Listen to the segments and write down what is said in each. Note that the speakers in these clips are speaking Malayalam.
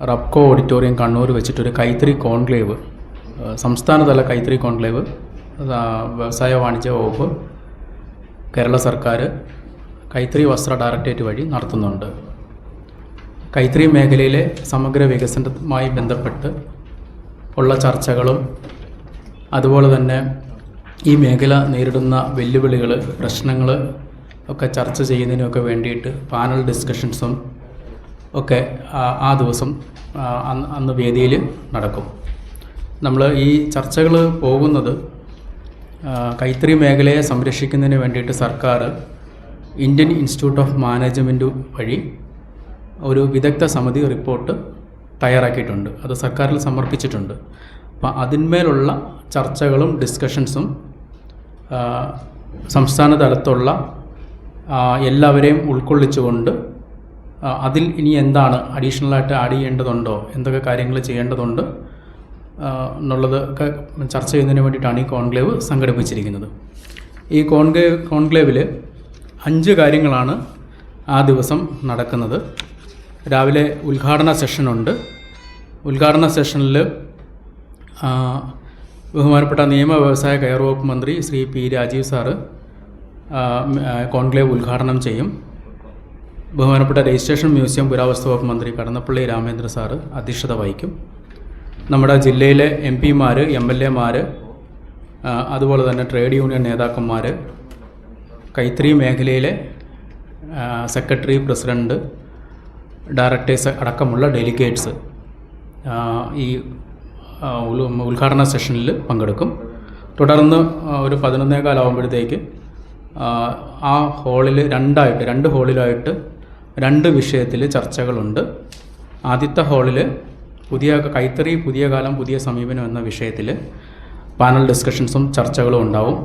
റബ്കോ ഓഡിറ്റോറിയം കണ്ണൂർ വെച്ചിട്ടൊരു കൈത്തറി കോൺക്ലേവ്, സംസ്ഥാനതല കൈത്തറി കോൺക്ലേവ് വ്യവസായ വാണിജ്യ വകുപ്പ്, കേരള സർക്കാർ, കൈത്തറി വസ്ത്ര ഡയറക്ടറേറ്റ് വഴി നടത്തുന്നുണ്ട്. കൈത്തറി മേഖലയിലെ സമഗ്ര വികസനവുമായി ബന്ധപ്പെട്ട് ഉള്ള ചർച്ചകളും അതുപോലെ തന്നെ ഈ മേഖല നേരിടുന്ന വെല്ലുവിളികൾ, പ്രശ്നങ്ങൾ ഒക്കെ ചർച്ച ചെയ്യുന്നതിനൊക്കെ വേണ്ടിയിട്ട് പാനൽ ഡിസ്കഷൻസും ഒക്കെ ആ ദിവസം അന്ന് വേദിയിൽ നടക്കും. നമ്മൾ ഈ ചർച്ചകൾ പോകുന്നത് കൈത്തറി മേഖലയെ സംരക്ഷിക്കുന്നതിന് വേണ്ടിയിട്ട് സർക്കാർ ഇന്ത്യൻ ഇൻസ്റ്റിറ്റ്യൂട്ട് ഓഫ് മാനേജ്മെൻറ്റ് വഴി ഒരു വിദഗ്ധ സമിതി റിപ്പോർട്ട് തയ്യാറാക്കിയിട്ടുണ്ട്. അത് സർക്കാരിൽ സമർപ്പിച്ചിട്ടുണ്ട്. അപ്പോൾ അതിന്മേലുള്ള ചർച്ചകളും ഡിസ്കഷൻസും സംസ്ഥാന തലത്തുള്ള എല്ലാവരെയും ഉൾക്കൊള്ളിച്ചുകൊണ്ട് അതിൽ ഇനി എന്താണ് അഡീഷണലായിട്ട് ആഡ് ചെയ്യേണ്ടതുണ്ടോ, എന്തൊക്കെ കാര്യങ്ങൾ ചെയ്യേണ്ടതുണ്ട് എന്നുള്ളതൊക്കെ ചർച്ച ചെയ്യുന്നതിന് വേണ്ടിയിട്ടാണ് ഈ കോൺക്ലേവ് സംഘടിപ്പിച്ചിരിക്കുന്നത്. ഈ കോൺക്ലേവിൽ 5 കാര്യങ്ങളാണ് ആ ദിവസം നടക്കുന്നത്. രാവിലെ ഉദ്ഘാടന സെഷനുണ്ട്. ഉദ്ഘാടന സെഷനിൽ ബഹുമാനപ്പെട്ട നിയമ വ്യവസായ കയർ വകുപ്പ് മന്ത്രി Shri P Rajeev sir conclave ഉദ്ഘാടനം ചെയ്യും. ബഹുമാനപ്പെട്ട രജിസ്ട്രേഷൻ മ്യൂസിയം പുരാവസ്തു വകുപ്പ് മന്ത്രി കടന്നപ്പള്ളി രാമേന്ദ്ര സാറ് അധ്യക്ഷത വഹിക്കും. നമ്മുടെ ജില്ലയിലെ MP-മാർ, MLA-മാർ, അതുപോലെ തന്നെ ട്രേഡ് യൂണിയൻ നേതാക്കന്മാർ, കൈത്തറി മേഖലയിലെ സെക്രട്ടറി, പ്രസിഡൻറ്റ്, ഡയറക്ടേഴ്സ് അടക്കമുള്ള ഡെലിഗേറ്റ്സ് ഈ ഉദ്ഘാടന സെഷനിൽ പങ്കെടുക്കും. തുടർന്ന് ഒരു 11:15 ആകുമ്പോഴത്തേക്ക് ആ ഹാളിൽ 2 ഹാളിലായിട്ട് 2 വിഷയത്തിൽ ചർച്ചകളുണ്ട്. ആദ്യത്തെ ഹാളിൽ കൈത്തറി പുതിയ കാലം പുതിയ സമീപനം എന്ന വിഷയത്തിൽ പാനൽ ഡിസ്കഷൻസും ചർച്ചകളും ഉണ്ടാവും.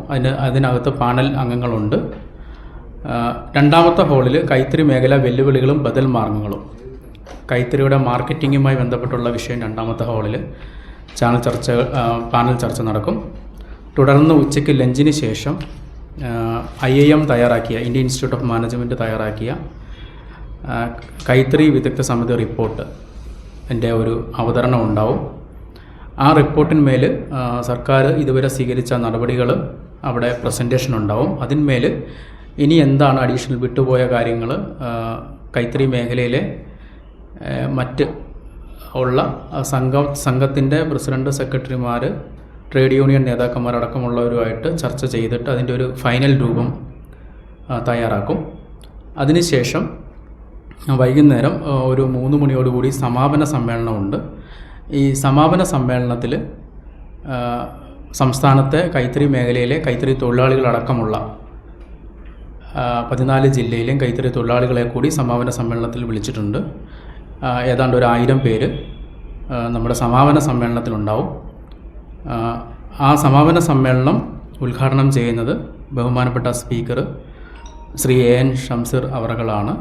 അതിനകത്ത് പാനൽ അംഗങ്ങളുണ്ട്. രണ്ടാമത്തെ ഹാളിൽ കൈത്തറി മേഖല വെല്ലുവിളികളും ബദൽ മാർഗങ്ങളും, കൈത്തറിയുടെ മാർക്കറ്റിങ്ങുമായി ബന്ധപ്പെട്ടുള്ള വിഷയം രണ്ടാമത്തെ ഹാളിൽ പാനൽ ചർച്ച നടക്കും. തുടർന്ന് ഉച്ചയ്ക്ക് ലഞ്ചിന് ശേഷം IIM തയ്യാറാക്കിയ, ഇന്ത്യൻ ഇൻസ്റ്റിറ്റ്യൂട്ട് ഓഫ് മാനേജ്മെൻറ്റ് തയ്യാറാക്കിയ കൈത്തറി വിദഗ്ധ സമിതി റിപ്പോർട്ട് ഒരു അവതരണം ഉണ്ടാവും. ആ റിപ്പോർട്ടിന്മേൽ സർക്കാർ ഇതുവരെ സ്വീകരിച്ച നടപടികൾ അവിടെ പ്രസൻറ്റേഷൻ ഉണ്ടാവും. അതിന്മേൽ ഇനി എന്താണ് അഡീഷണൽ വിട്ടുപോയ കാര്യങ്ങൾ, കൈത്തറി മേഖലയിലെ മറ്റ് ഉള്ള സംഘത്തിൻ്റെ പ്രസിഡൻറ്റ്, സെക്രട്ടറിമാർ, ട്രേഡ് യൂണിയൻ നേതാക്കന്മാരടക്കമുള്ളവരുമായിട്ട് ചർച്ച ചെയ്തിട്ട് അതിൻ്റെ ഒരു ഫൈനൽ രൂപം തയ്യാറാക്കും. അതിനുശേഷം വൈകുന്നേരം ഒരു 3 മണിയോടുകൂടി സമാപന സമ്മേളനമുണ്ട്. ഈ സമാപന സമ്മേളനത്തിൽ സംസ്ഥാനത്തെ കൈത്തറി മേഖലയിലെ കൈത്തറി തൊഴിലാളികളടക്കമുള്ള 14 ജില്ലയിലെയും കൈത്തറി തൊഴിലാളികളെ കൂടി സമാപന സമ്മേളനത്തിൽ വിളിച്ചിട്ടുണ്ട്. ഏതാണ്ട് ഒരു 1000 പേര് നമ്മുടെ സമാപന സമ്മേളനത്തിലുണ്ടാവും. ആ സമാപന സമ്മേളനം ഉദ്ഘാടനം ചെയ്യുന്നത് ബഹുമാനപ്പെട്ട സ്പീക്കർ ശ്രീ AN ഷംസീർ അവറുകളാണ്.